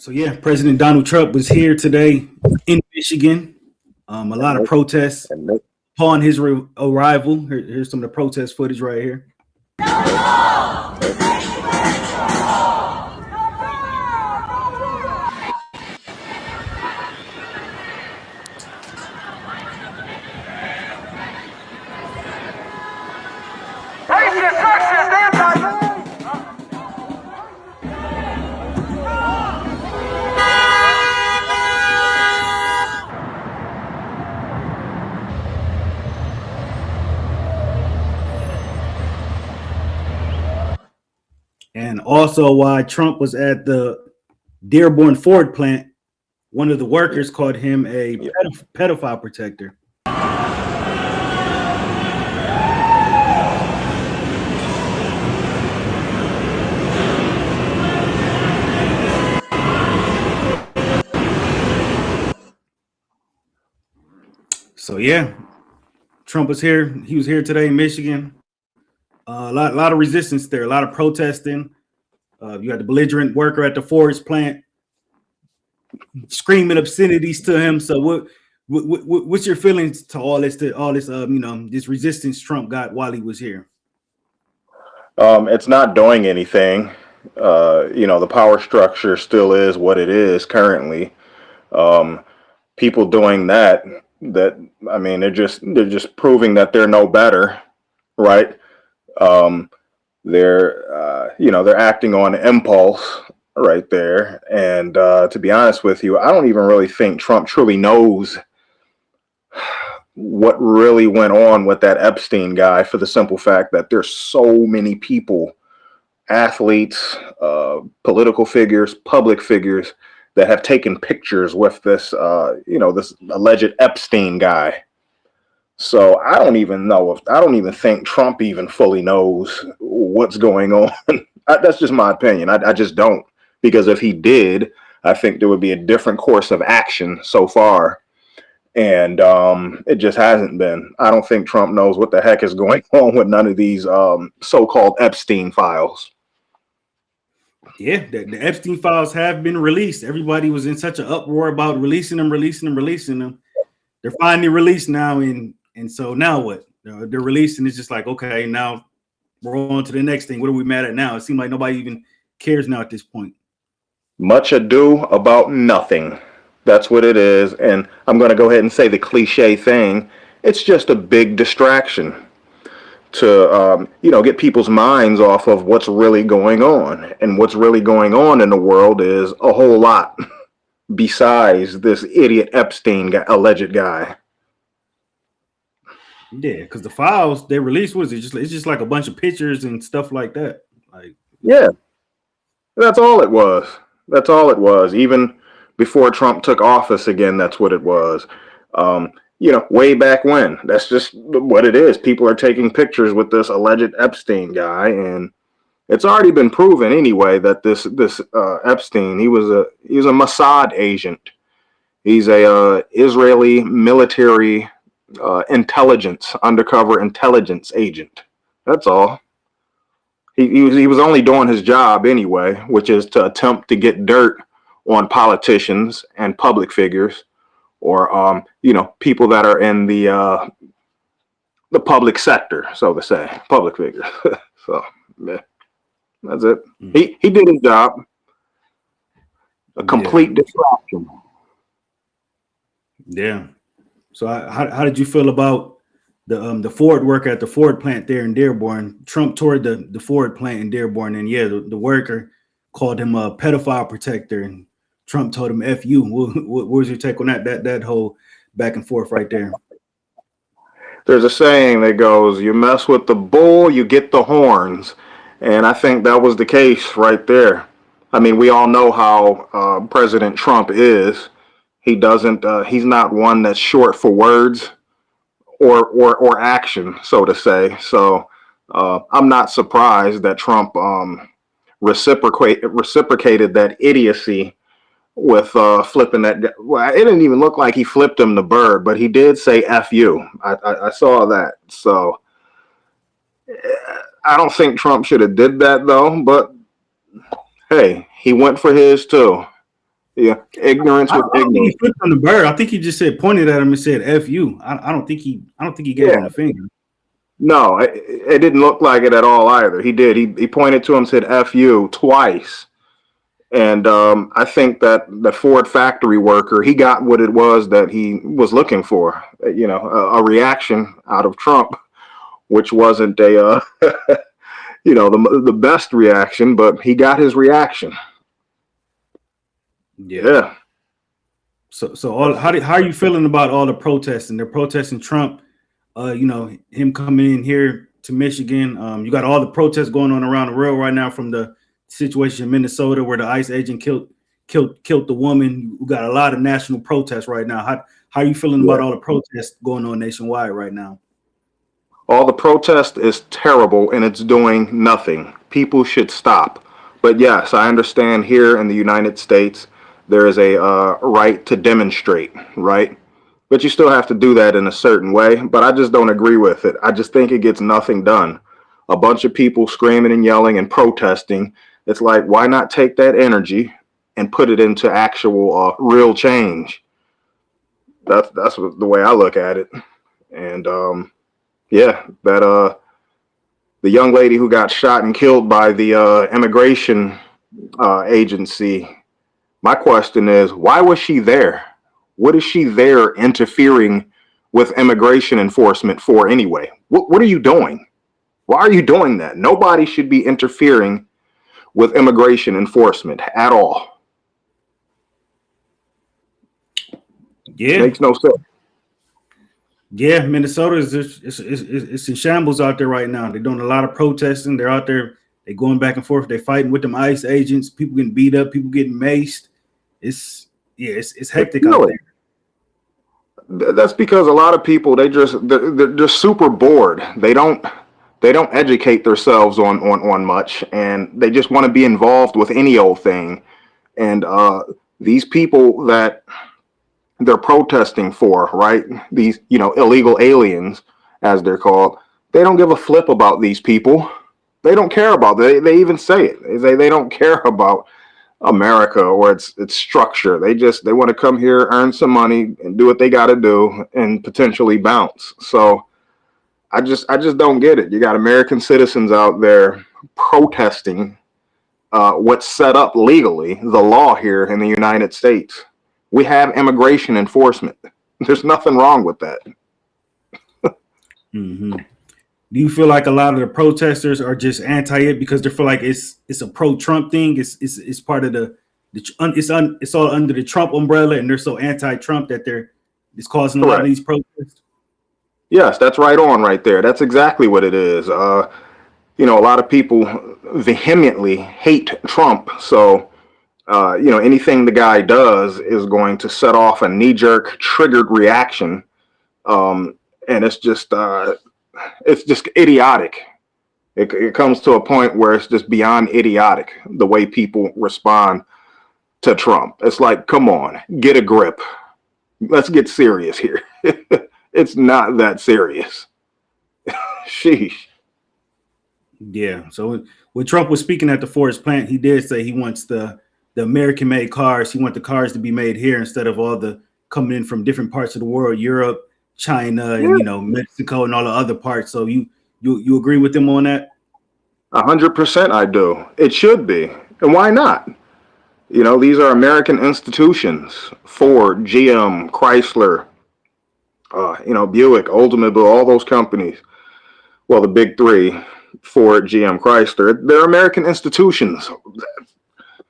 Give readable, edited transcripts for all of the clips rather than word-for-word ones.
So yeah, President Donald Trump was here today in Michigan. A lot of protests And Nick, upon his arrival. Here's some of the protest footage right here. And also, while Trump was at the Dearborn Ford plant, one of the workers called him a pedophile protector. So yeah, Trump was here. He was here today in Michigan. A lot of resistance there, a lot of protesting. You had the belligerent worker at the Ford's plant screaming obscenities to him. So what's your feelings to all this? This resistance Trump got while he was here? it's not doing anything. The power structure still is what it is currently. People doing that I mean, they're just proving that they're no better, right? They're acting on impulse right there. And to be honest with you, I don't even really think Trump truly knows what really went on with that Epstein guy, for the simple fact that there's so many people, athletes, political figures, public figures, that have taken pictures with this alleged Epstein guy. So I don't even think Trump even fully knows what's going on. That's just my opinion. I just don't, because if he did, I think there would be a different course of action so far. And it just hasn't been. I don't think Trump knows what the heck is going on with none of these so-called Epstein files. Yeah, the Epstein files have been released. Everybody was in such an uproar about releasing them. They're finally released now, and so now what? They're released, and it's just like, okay, now we're on to the next thing. What are we mad at now? It seems like nobody even cares now at this point. Much ado about nothing. That's what it is. And I'm going to go ahead and say the cliche thing. It's just a big distraction to, get people's minds off of what's really going on. And what's really going on in the world is a whole lot besides this idiot Epstein alleged guy. Yeah, because the files they released, it's just like a bunch of pictures and stuff like that. Like, yeah, that's all it was. Even before Trump took office again, that's what it was. Way back when. That's just what it is. People are taking pictures with this alleged Epstein guy, and it's already been proven anyway that this Epstein, he was a Mossad agent. He's a Israeli military undercover intelligence agent. That's all. He was only doing his job anyway, which is to attempt to get dirt on politicians and public figures, or people that are in the public sector, so to say, public figures. So yeah, that's it. He did his job. A complete distraction. Yeah. So how did you feel about the Ford worker at the Ford plant there in Dearborn? Trump toured the Ford plant in Dearborn, and the worker called him a pedophile protector, and Trump told him "F you." What was your take on that whole back and forth right there? There's a saying that goes, "You mess with the bull, you get the horns," and I think that was the case right there. I mean, we all know how President Trump is. He doesn't. He's not one that's short for words or action, so to say. So I'm not surprised that Trump reciprocated that idiocy with flipping that. Well, it didn't even look like he flipped him the bird, but he did say "F you." I saw that. So I don't think Trump should have did that though. But hey, he went for his too. Yeah, ignorance I with don't think he ignorance. flipped on the bird. I think he just said pointed at him and said "F you." I don't think he gave him Yeah, the finger. no, it didn't look like it at all either. He did. He pointed to him, said "F you" twice. And I think that the Ford factory worker, he got what it was that he was looking for, a reaction out of Trump, which wasn't the best reaction, but he got his reaction. Yeah. Yeah. So how are you feeling about all the protesting? They're protesting Trump. Him coming in here to Michigan. You got all the protests going on around the world right now, from the situation in Minnesota where the ICE agent killed the woman. You got a lot of national protests right now. How are you feeling Yeah. about all the protests going on nationwide right now? All the protest is terrible and it's doing nothing. People should stop. But yes, I understand here in the United States, there is a right to demonstrate, right? But you still have to do that in a certain way. But I just don't agree with it. I just think it gets nothing done. A bunch of people screaming and yelling and protesting. It's like, why not take that energy and put it into actual real change? That's the way I look at it. And yeah, that the young lady who got shot and killed by the immigration agency. My question is, why was she there? What is she there interfering with immigration enforcement for anyway? What are you doing? Why are you doing that? Nobody should be interfering with immigration enforcement at all. Yeah. Makes no sense. Yeah, Minnesota is just, it's in shambles out there right now. They're doing a lot of protesting. They're out there. They're going back and forth. They're fighting with them ICE agents. People getting beat up. People getting maced. It's hectic out Really? there. That's because a lot of people they're super bored. They don't educate themselves on much, and they just want to be involved with any old thing. And these people that they're protesting for, right? These, illegal aliens, as they're called, they don't give a flip about these people. They don't care about it. They even say it. They don't care about America or its structure. They want to come here, earn some money, and do what they got to do, and potentially bounce. So I just don't get it. You got American citizens out there protesting what's set up legally, the law here in the United States. We have immigration enforcement. There's nothing wrong with that. Mm-hmm. Do you feel like a lot of the protesters are just anti it because they feel like it's a pro-Trump thing? It's part of it's all under the Trump umbrella, and they're so anti-Trump that it's causing a lot of these protests. Yes, that's right on right there. That's exactly what it is. A lot of people vehemently hate Trump, so anything the guy does is going to set off a knee-jerk triggered reaction, and it's just idiotic. It comes to a point where it's just beyond idiotic the way people respond to Trump. It's like, come on, get a grip. Let's get serious here. It's not that serious. Sheesh. Yeah. So when Trump was speaking at the Ford's plant, he did say he wants the American-made cars. He wants the cars to be made here instead of all the coming in from different parts of the world, Europe, China, and Mexico, and all the other parts. So you agree with him on that? 100% I do. It should be. And why not? These are American institutions. Ford, GM, Chrysler, Buick, Oldsmobile, all those companies. Well, the big three, Ford, GM, Chrysler, they're American institutions.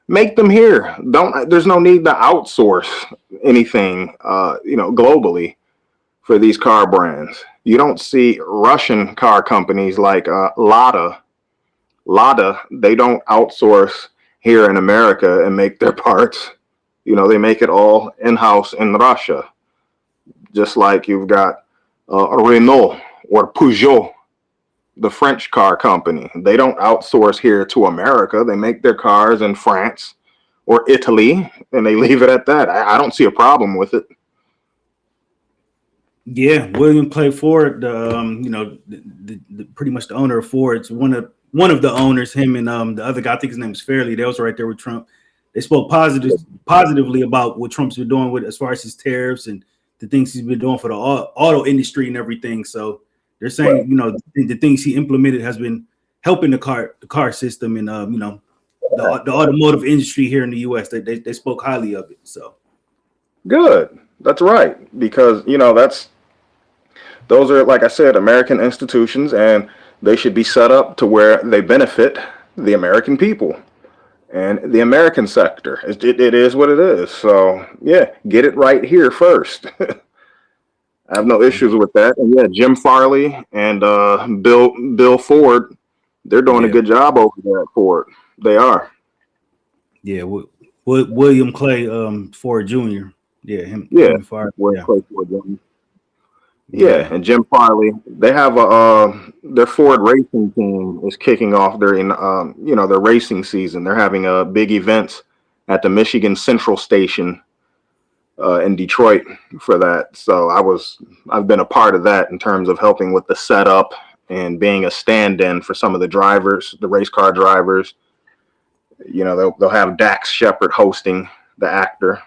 Make them here. There's no need to outsource anything, globally for these car brands. You don't see Russian car companies like Lada. They don't outsource here in America and make their parts. They make it all in-house in Russia. Just like you've got Renault or Peugeot, the French car company. They don't outsource here to America. They make their cars in France or Italy, and they leave it at that. I don't see a problem with it. Yeah, William Clay Ford, pretty much the owner of Ford's one of the owners. Him and the other guy, I think his name is Fairley. They was right there with Trump. they spoke positively about what Trump's been doing with as far as his tariffs and the things he's been doing for the auto industry and everything. So they're saying, you know, the things he implemented has been helping the car system and you know, the automotive industry here in the U.S. They spoke highly of it. So good. That's right, because you know those are, like I said, American institutions, and they should be set up to where they benefit the American people and the American sector. It is what it is. So yeah, get it right here first. I have no issues with that. And yeah, Jim Farley and Bill Ford, they're doing a good job over there at Ford. They are. Yeah, William Clay Ford Jr. Yeah, him. Yeah, him Ford. William Clay Ford Jr. Yeah, and Jim Farley, they have their Ford racing team is kicking off their you know, their racing season. They're having a big event at the Michigan Central Station in Detroit for that. So I've been a part of that in terms of helping with the setup and being a stand-in for some of the drivers, the race car drivers. You know, they'll have Dax Shepard hosting, the actor.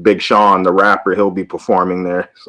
Big Sean, the rapper, he'll be performing there. So